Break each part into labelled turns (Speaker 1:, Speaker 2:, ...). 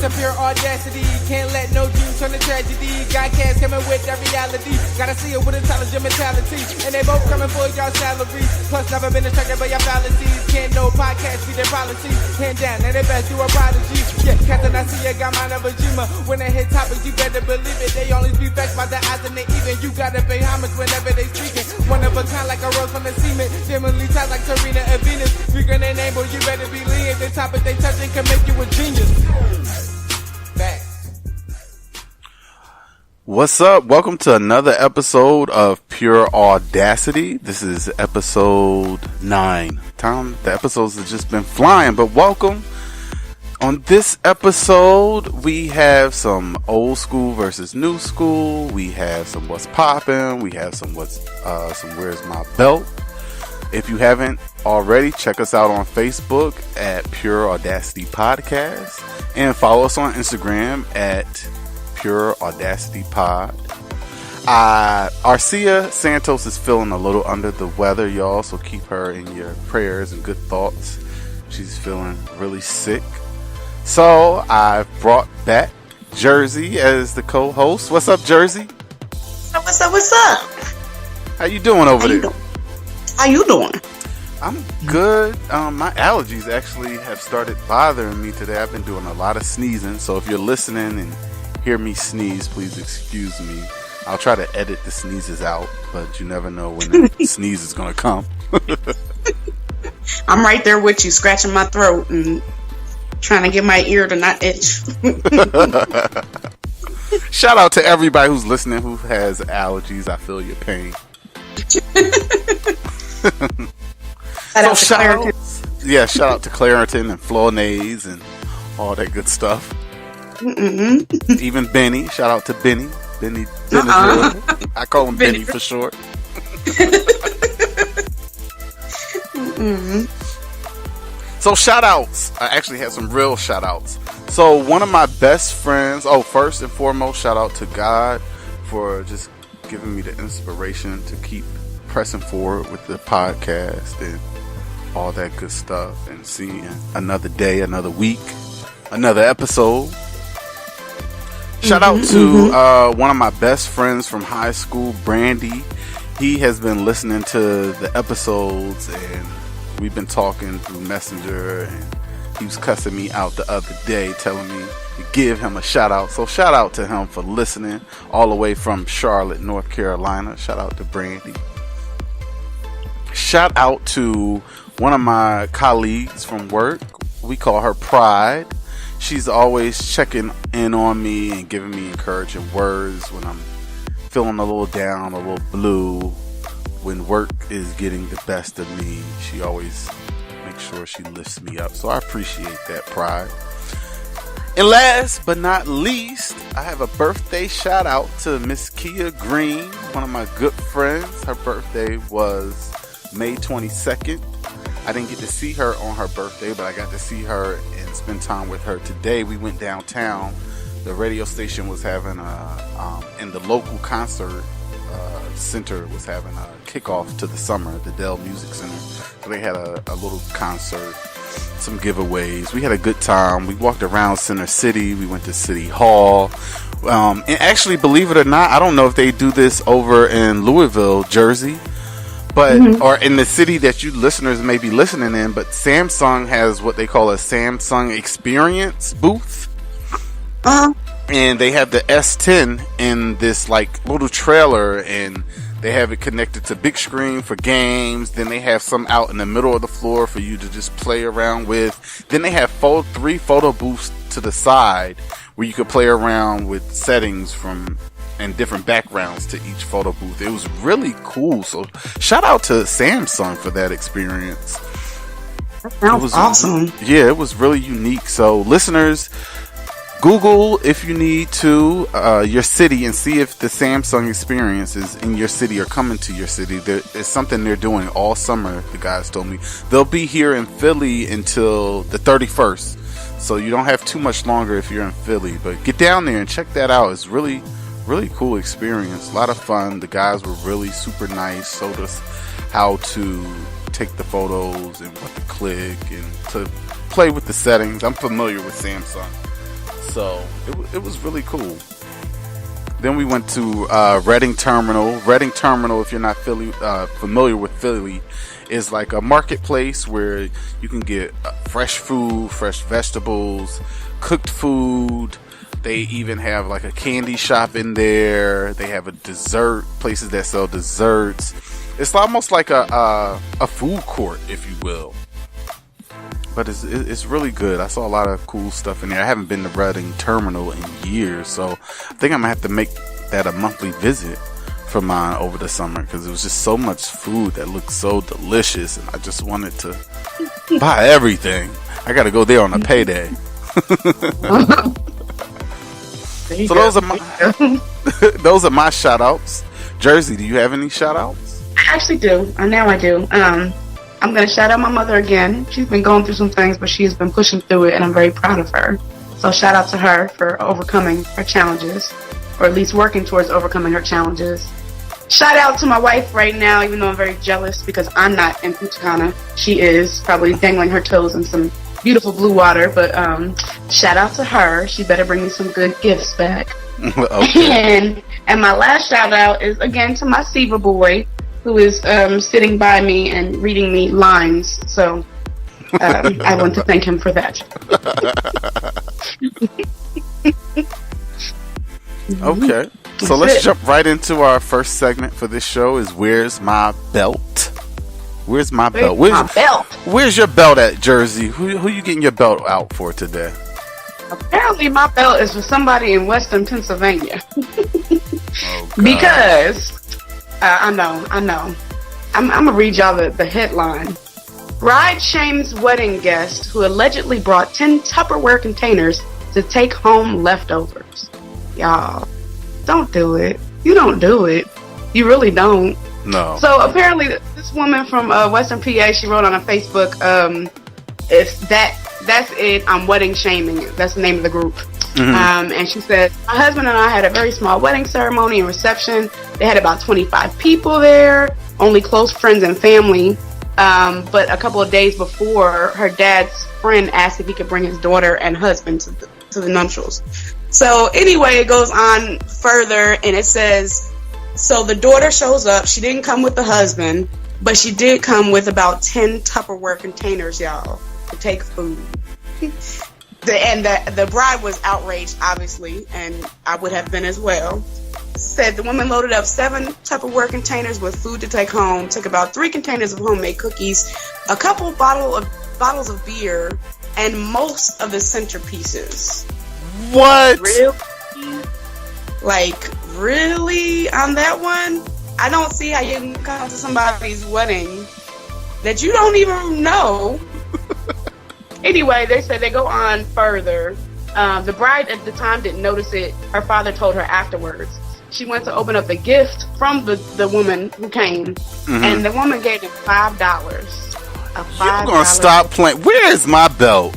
Speaker 1: That's a pure audacity. Can't let no dream turn to tragedy. Got cash coming with that reality. Gotta see it with intelligent mentality. And they both coming for y'all salaries. Plus never been distracted by your fallacies. Can't no podcast be their policy. Hand down, and they best do a prodigy. Yeah, Captain I see you got mind of a dreamer. When they hit topics, you better believe it. They only speak facts by the odds and they even. You gotta pay homage whenever they speaking. One of a kind like a rose from the cement. Genuinely tight like Serena and Venus. Speaking their name, but you better believe the topic they touching can make you a genius. Facts.
Speaker 2: What's up? Welcome to another episode of Pure Audacity. This is episode 9. The episodes have just been flying, but welcome. On this episode, we have some old school versus new school. We have some what's poppin'. We have some where's my belt. If you haven't already, check us out on Facebook at Pure Audacity Podcast and follow us on Instagram at Pure Audacity Pod. Arcia Santos is feeling a little under the weather, y'all, so keep her in your prayers and good thoughts. She's feeling really sick. So I've brought back Jersey as the co-host. What's up, Jersey?
Speaker 3: What's up?
Speaker 2: How you doing over there?
Speaker 3: How you doing?
Speaker 2: I'm good. My allergies actually have started bothering me today. I've been doing a lot of sneezing, so if you're listening and hear me sneeze, please excuse me. I'll try to edit the sneezes out, but you never know when the sneeze is going to come.
Speaker 3: I'm right there with you, scratching my throat and trying to get my ear to not itch.
Speaker 2: Shout out to everybody who's listening who has allergies. I feel your pain. Shout out to Claritin and Flonase and all that good stuff. Even Benny. Shout out to Benny. Benny. I call him Benny for short. So shout outs. I actually had some real shout outs. So one of my best friends, first and foremost, shout out to God for just giving me the inspiration to keep pressing forward with the podcast and all that good stuff and seeing another day, another week, another episode. Shout out to one of my best friends from high school, Brandy. He has been listening to the episodes and we've been talking through Messenger, and he was cussing me out the other day, telling me to give him a shout out. So shout out to him for listening all the way from Charlotte, North Carolina. Shout out to Brandy. Shout out to one of my colleagues from work. We call her Pride. She's always checking in on me and giving me encouraging words when I'm feeling a little down, a little blue. When work is getting the best of me, she always makes sure she lifts me up. So I appreciate that, Pride. And last but not least, I have a birthday shout out to Miss Kia Green, one of my good friends. Her birthday was May 22nd. I didn't get to see her on her birthday, but I got to see her and spend time with her today. We went downtown. The radio station was having in the local concert center was having a kickoff to the summer, the Dell Music Center. So they had a little concert, some giveaways. We had a good time. We walked around Center City. We went to City Hall. And actually, believe it or not, I don't know if they do this over in Louisville, Jersey, but or in the city that you listeners may be listening in, but Samsung has what they call a Samsung Experience booth. And they have the S10 in this like little trailer, and they have it connected to big screen for games. Then they have some out in the middle of the floor for you to just play around with. Then they have 3 photo booths to the side where you could play around with settings and different backgrounds to each photo booth. It was really cool. So shout out to Samsung for that experience.
Speaker 3: That sounds awesome.
Speaker 2: Yeah, it was really unique. So listeners, Google, if you need to, your city and see if the Samsung experience is in your city or coming to your city. It's something they're doing all summer, the guys told me. They'll be here in Philly until the 31st. So you don't have too much longer if you're in Philly. But get down there and check that out. It's really, really cool experience. A lot of fun. The guys were really super nice. Showed us how to take the photos and what to click and to play with the settings. I'm familiar with Samsung. So it was really cool. Then we went to Reading Terminal. Reading Terminal, if you're not familiar with Philly, is like a marketplace where you can get fresh food, fresh vegetables, cooked food. They even have like a candy shop in there. They have a dessert, places that sell desserts. It's almost like a food court, if you will. But it's really good. I saw a lot of cool stuff in there. I haven't been to Reading Terminal in years, so I think I'm going to have to make that a monthly visit for mine over the summer, because it was just so much food that looked so delicious, and I just wanted to buy everything. I got to go there on a payday. So those are my shout outs. Jersey, do you have any shout outs?
Speaker 3: I actually do. Now I do. I'm going to shout out my mother again. She's been going through some things, but she's been pushing through it, and I'm very proud of her. So shout out to her for overcoming her challenges, or at least working towards overcoming her challenges. Shout out to my wife right now, even though I'm very jealous because I'm not in Punta Cana. She is probably dangling her toes in some beautiful blue water, but shout out to her. She better bring me some good gifts back. Okay. And my last shout out is again to my Siva boy, who is sitting by me and reading me lines. So I want to thank him for that.
Speaker 2: Okay. So let's jump right into our first segment for this show is Where's My Belt? Where's my belt? Where's your belt at, Jersey? Who you getting your belt out for today?
Speaker 3: Apparently my belt is for somebody in Western Pennsylvania. Because I know. I'm gonna read y'all the headline. Bride shames wedding guest who allegedly brought 10 Tupperware containers to take home leftovers. Y'all, don't do it. You don't do it. You really don't.
Speaker 2: No. So
Speaker 3: apparently this woman from Western PA, she wrote on her Facebook, if that's it, I'm wedding shaming. That's the name of the group. Mm-hmm. And she said, my husband and I had a very small wedding ceremony and reception. They had about 25 people there, only close friends and family. But a couple of days before, her dad's friend asked if he could bring his daughter and husband to the nuptials. So anyway, it goes on further, and it says, so the daughter shows up. She didn't come with the husband, but she did come with about 10 Tupperware containers, y'all, to take food. The bride was outraged, obviously, and I would have been as well. Said the woman loaded up 7 Tupperware containers with food to take home, took about 3 containers of homemade cookies, a couple bottles of beer, and most of the centerpieces.
Speaker 2: What?
Speaker 3: Really? Like, really? On that one? I don't see how you can come to somebody's wedding that you don't even know. Anyway, they said they go on further. The bride at the time didn't notice it. Her father told her afterwards. She went to open up the gift from the woman who came, and the woman gave him $5.
Speaker 2: You're gonna stop playing. Where is my belt?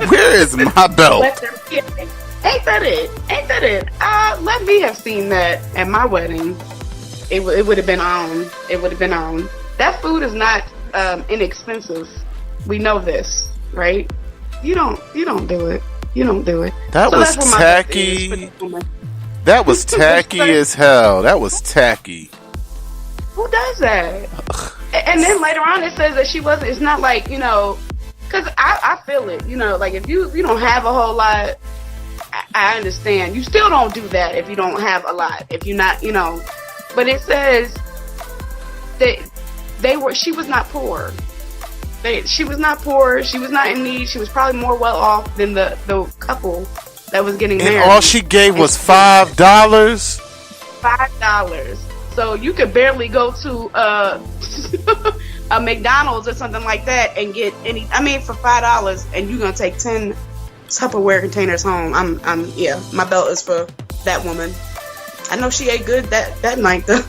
Speaker 2: Where is my belt?
Speaker 3: Ain't that it? Let me have seen that at my wedding. It would have been on. It would have been on. That food is not inexpensive. We know this, right? You don't do it. You don't do it.
Speaker 2: That was tacky. That was tacky as hell. That was tacky.
Speaker 3: Who does that? And then later on it says that she wasn't. It's not like, because I feel it. Like if you don't have a whole lot, I understand. You still don't do that if you don't have a lot. If you're not, But it says that she was not poor. She was not poor. She was not in need. She was probably more well off than the couple that was getting married.
Speaker 2: And all she gave was $5?
Speaker 3: $5. So you could barely go to a McDonald's or something like that and get for $5, and you're gonna take 10 Tupperware containers home. My belt is for that woman. I know she ate good that night though.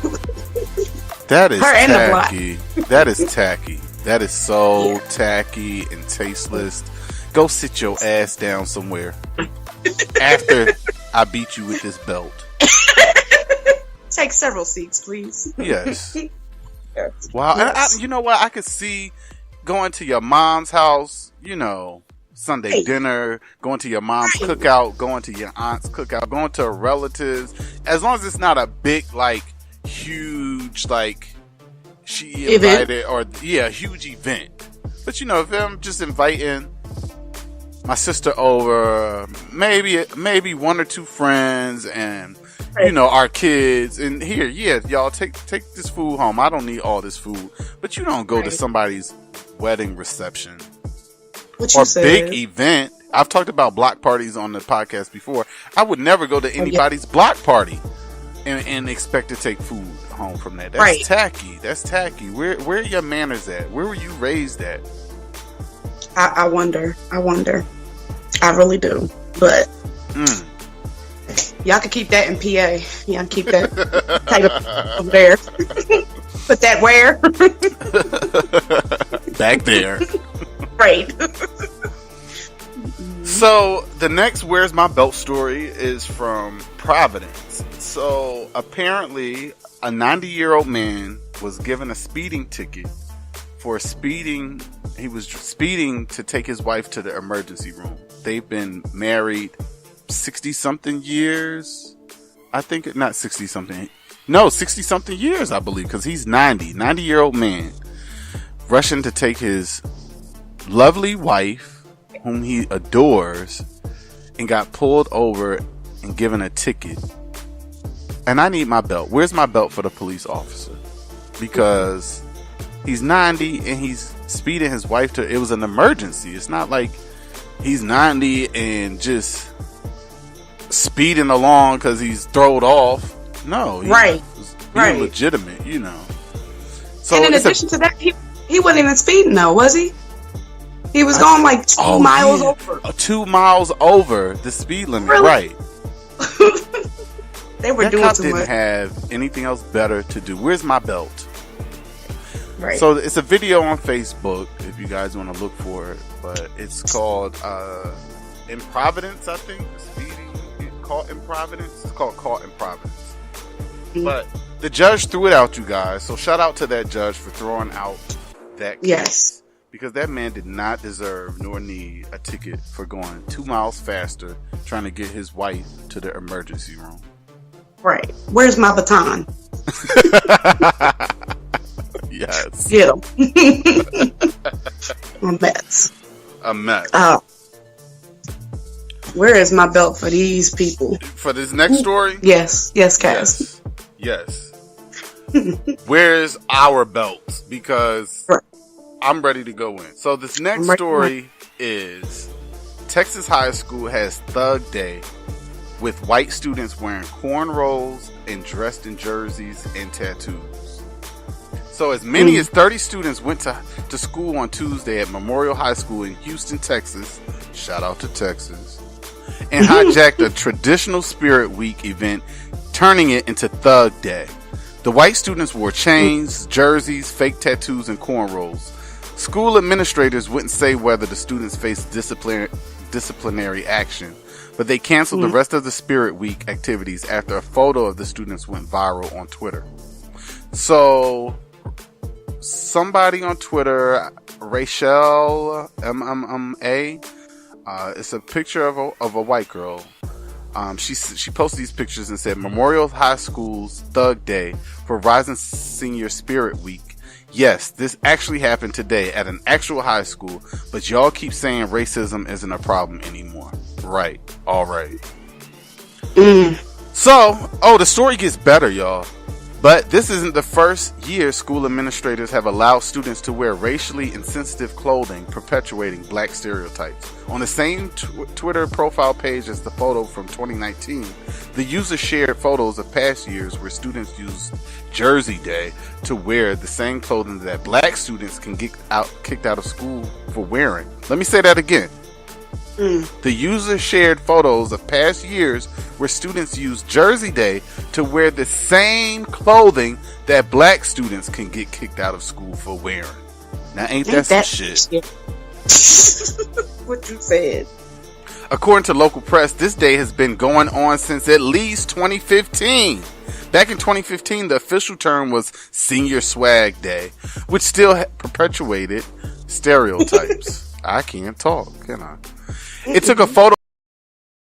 Speaker 2: That is tacky. That is tacky. That is so tacky and tasteless. Go sit your ass down somewhere after I beat you with this belt.
Speaker 3: Take several seats, please.
Speaker 2: Yes. Wow. Yes. And you know what? I could see going to your mom's house, Sunday dinner, going to your mom's cookout, going to your aunt's cookout, going to relatives. As long as it's not a big, like, huge, like, she invited, or, huge event. But, if I'm just inviting my sister over, maybe one or two friends, and, our kids, and here, y'all, take this food home. I don't need all this food. But you don't go to somebody's wedding reception or big event. I've talked about block parties on the podcast before. I would never go to anybody's block party and expect to take food home from that. That's tacky. That's tacky. Where are your manners at? Where were you raised at?
Speaker 3: I wonder. I really do. But y'all can keep that in PA. Y'all can keep that over there. Put that where?
Speaker 2: Back there.
Speaker 3: Right.
Speaker 2: So the next "Where's My Belt" story is from Providence. So apparently a 90-year-old man was given a speeding ticket for speeding. He was speeding to take his wife to the emergency room. They've been married 60-something years. I think not 60-something. No, 60-something years, I believe, because he's 90. 90-year-old man rushing to take his lovely wife, whom he adores, and got pulled over and given a ticket. And I need my belt. Where's my belt for the police officer? Because he's 90 and he's speeding his wife to... It was an emergency. It's not like he's 90 and just speeding along because he's throwed off. No. He's being legitimate, So
Speaker 3: and in addition to that, he wasn't even speeding though, was he? He was going like 2 miles over.
Speaker 2: 2 miles over the speed limit,
Speaker 3: really?
Speaker 2: Right.
Speaker 3: They were
Speaker 2: that
Speaker 3: doing
Speaker 2: cop
Speaker 3: too
Speaker 2: didn't
Speaker 3: much.
Speaker 2: have anything else better to do. Where's my belt?
Speaker 3: Right.
Speaker 2: So it's a video on Facebook if you guys want to look for it, but it's called In Providence, I think. Speeding caught in Providence. It's called Caught in Providence. Mm-hmm. But the judge threw it out, you guys. So shout out to that judge for throwing out that case.
Speaker 3: Yes.
Speaker 2: Because that man did not deserve nor need a ticket for going 2 miles faster trying to get his wife to the emergency room.
Speaker 3: Right. Where's my baton?
Speaker 2: Yes.
Speaker 3: Get him. A mess.
Speaker 2: A mess.
Speaker 3: Where is my belt for these people?
Speaker 2: For this next story?
Speaker 3: Yes, Cass.
Speaker 2: Yes. Where's our belt? Because I'm ready to go in. So this next story is Texas high school has Thug Day with white students wearing cornrows and dressed in jerseys and tattoos. So as many as 30 students went to school on Tuesday at Memorial High School in Houston, Texas. Shout out to Texas. And hijacked a traditional Spirit Week event, turning it into Thug Day. The white students wore chains, jerseys, fake tattoos, and cornrows. School administrators wouldn't say whether the students faced disciplinary action, but they canceled the rest of the Spirit Week activities after a photo of the students went viral on Twitter. So, somebody on Twitter, Rachel MMA, it's a picture of a white girl. She posted these pictures and said, Memorial High School's Thug Day for Rising Senior Spirit Week. Yes, this actually happened today at an actual high school, but y'all keep saying racism isn't a problem anymore. Right. All right. So, the story gets better, y'all. But this isn't the first year school administrators have allowed students to wear racially insensitive clothing, perpetuating black stereotypes. On the same Twitter profile page as the photo from 2019, the user shared photos of past years where students used Jersey Day to wear the same clothing that black students can get kicked out of school for wearing. Let me say that again. The user shared photos of past years where students used Jersey Day to wear the same clothing that black students can get kicked out of school for wearing. Now, ain't that some shit?
Speaker 3: What you said.
Speaker 2: According to local press, this day has been going on since at least 2015. Back in 2015, the official term was Senior Swag Day, which still perpetuated stereotypes. I can't talk, can I? It took a photo